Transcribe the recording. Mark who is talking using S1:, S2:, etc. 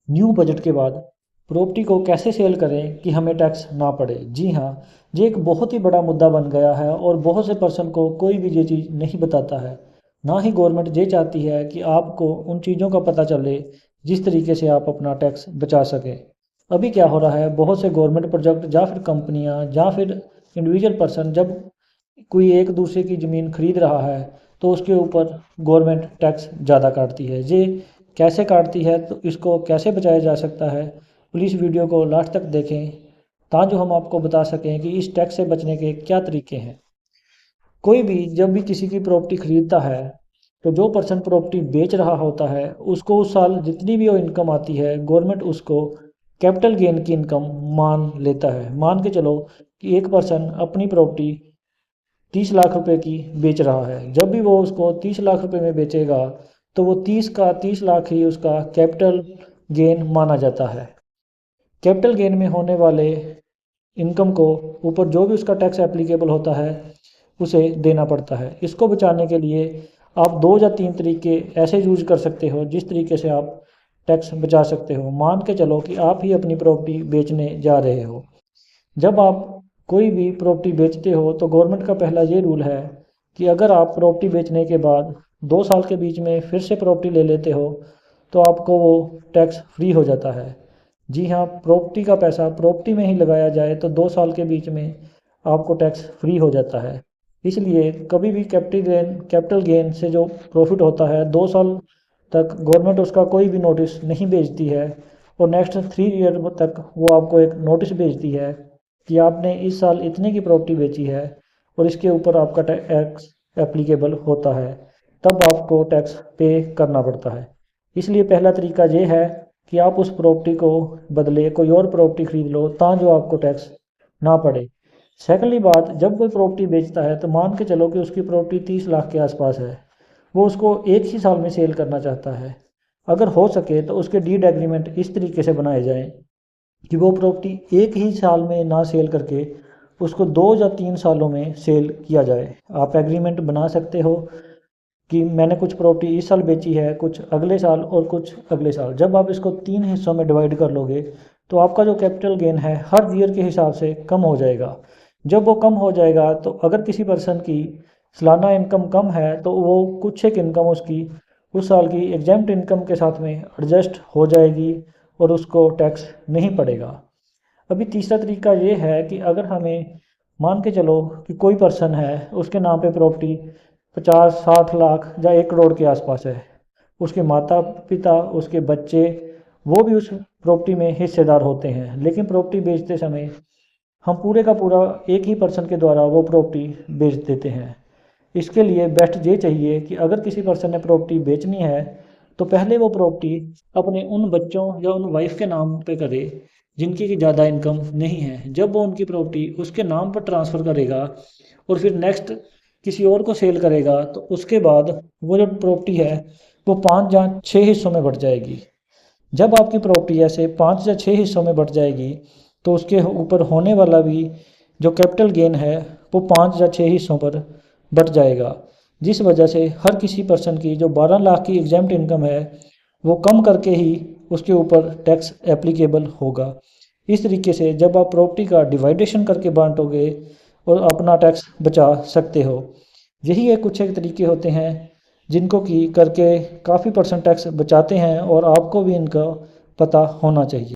S1: New budget के बाद property को कैसे सेल करें कि हमें टैक्स ना पड़े। जी हाँ, ये एक बहुत ही बड़ा मुद्दा बन गया है और बहुत से पर्सन को कोई भी ये चीज़ नहीं बताता है। ना ही गवर्नमेंट ये चाहती है कि आपको उन चीज़ों का पता चले जिस तरीके से आप अपना टैक्स बचा सकें। अभी क्या हो रहा है, बहुत से गवर्नमेंट प्रोजेक्ट या फिर कंपनियां या फिर इंडिविजुअल पर्सन जब कोई एक दूसरे की ज़मीन खरीद रहा है तो उसके ऊपर गवर्नमेंट टैक्स ज़्यादा काटती है। ये कैसे काटती है, तो इसको कैसे बचाया जा सकता है, प्लीज़ वीडियो को लास्ट तक देखें ताकि हम आपको बता सकें कि इस टैक्स से बचने के क्या तरीके हैं। कोई भी जब भी किसी की प्रॉपर्टी खरीदता है तो जो पर्सन प्रॉपर्टी बेच रहा होता है उसको उस साल जितनी भी वो इनकम आती है गवर्नमेंट उसको कैपिटल गेन की इनकम मान लेता है। मान के चलो कि एक पर्सन अपनी प्रॉपर्टी 30 लाख रुपए की बेच रहा है। जब भी वो उसको 30 लाख रुपए में बेचेगा तो वो 30 ही उसका कैपिटल गेन माना जाता है। कैपिटल गेन में होने वाले इनकम को ऊपर जो भी उसका टैक्स एप्लीकेबल होता है उसे देना पड़ता है। इसको बचाने के लिए आप 2 या 3 तरीके ऐसे यूज कर सकते हो जिस तरीके से आप टैक्स बचा सकते हो। मान के चलो कि आप ही अपनी प्रॉपर्टी बेचने जा रहे हो। जब आप कोई भी प्रॉपर्टी बेचते हो तो गवर्नमेंट का पहला ये रूल है कि अगर आप प्रॉपर्टी बेचने के बाद 2 साल के बीच में फिर से प्रॉपर्टी ले लेते हो तो आपको वो टैक्स फ्री हो जाता है। जी हाँ, प्रॉपर्टी का पैसा प्रॉपर्टी में ही लगाया जाए तो 2 साल के बीच में आपको टैक्स फ्री हो जाता है। इसलिए कभी भी कैपिटल गेन से जो प्रॉफिट होता है 2 साल तक गवर्नमेंट उसका कोई भी नोटिस नहीं भेजती है और नेक्स्ट 3 ईयर तक वो आपको एक नोटिस भेजती है कि आपने इस साल इतने की प्रॉपर्टी बेची है और इसके ऊपर आपका टैक्स एप्लीकेबल होता है, तब आपको टैक्स पे करना पड़ता है। इसलिए पहला तरीका ये है कि आप उस प्रॉपर्टी को बदले कोई और प्रॉपर्टी खरीद लो जो आपको टैक्स ना पड़े। सेकंडली बात, जब कोई प्रॉपर्टी बेचता है तो मान के चलो कि उसकी प्रॉपर्टी 30 लाख के आसपास है, वो उसको एक ही साल में सेल करना चाहता है। अगर हो सके तो उसके डीड एग्रीमेंट इस तरीके से बनाए जाएं कि वो प्रॉपर्टी एक ही साल में ना सेल करके उसको 2 या 3 सालों में सेल किया जाए। आप एग्रीमेंट बना सकते हो कि मैंने कुछ प्रॉपर्टी इस साल बेची है, कुछ अगले साल और कुछ अगले साल। जब आप इसको 3 हिस्सों में डिवाइड कर लोगे तो आपका जो कैपिटल गेन है हर ईयर के हिसाब से कम हो जाएगा। जब वो कम हो जाएगा तो अगर किसी पर्सन की सालाना इनकम कम है तो वो कुछ एक इनकम उसकी उस साल की एग्जैम्प्ट इनकम के साथ में एडजस्ट हो जाएगी और उसको टैक्स नहीं पड़ेगा। अभी तीसरा तरीका ये है कि अगर हमें मान के चलो कि कोई पर्सन है, उसके नाम पे प्रॉपर्टी 50-60 लाख या 1 करोड़ के आसपास है। उसके माता पिता, उसके बच्चे, वो भी उस प्रॉपर्टी में हिस्सेदार होते हैं, लेकिन प्रॉपर्टी बेचते समय हम पूरे का पूरा एक ही पर्सन के द्वारा वो प्रॉपर्टी बेच देते हैं। इसके लिए बेस्ट ये चाहिए कि अगर किसी पर्सन ने प्रॉपर्टी बेचनी है तो पहले वो प्रॉपर्टी अपने उन बच्चों या उन वाइफ के नाम पे करे जिनकी की ज़्यादा इनकम नहीं है। जब वो उनकी प्रॉपर्टी उसके नाम पर ट्रांसफ़र करेगा और फिर नेक्स्ट किसी और को सेल करेगा तो उसके बाद वो जो प्रॉपर्टी है वो 5 या 6 हिस्सों में बढ़ जाएगी। जब आपकी प्रॉपर्टी ऐसे 5 या 6 हिस्सों में बढ़ जाएगी तो उसके ऊपर होने वाला भी जो कैपिटल गेन है वो 5 या 6 हिस्सों पर बढ़ जाएगा, जिस वजह से हर किसी पर्सन की जो 12 लाख की एग्जैम्प्ट इनकम है वो कम करके ही उसके ऊपर टैक्स एप्लीकेबल होगा। इस तरीके से जब आप प्रॉपर्टी का डिवाइडेशन करके बांटोगे और अपना टैक्स बचा सकते हो। यही एक कुछ एक तरीके होते हैं जिनको कि करके काफ़ी परसेंट टैक्स बचाते हैं और आपको भी इनका पता होना चाहिए।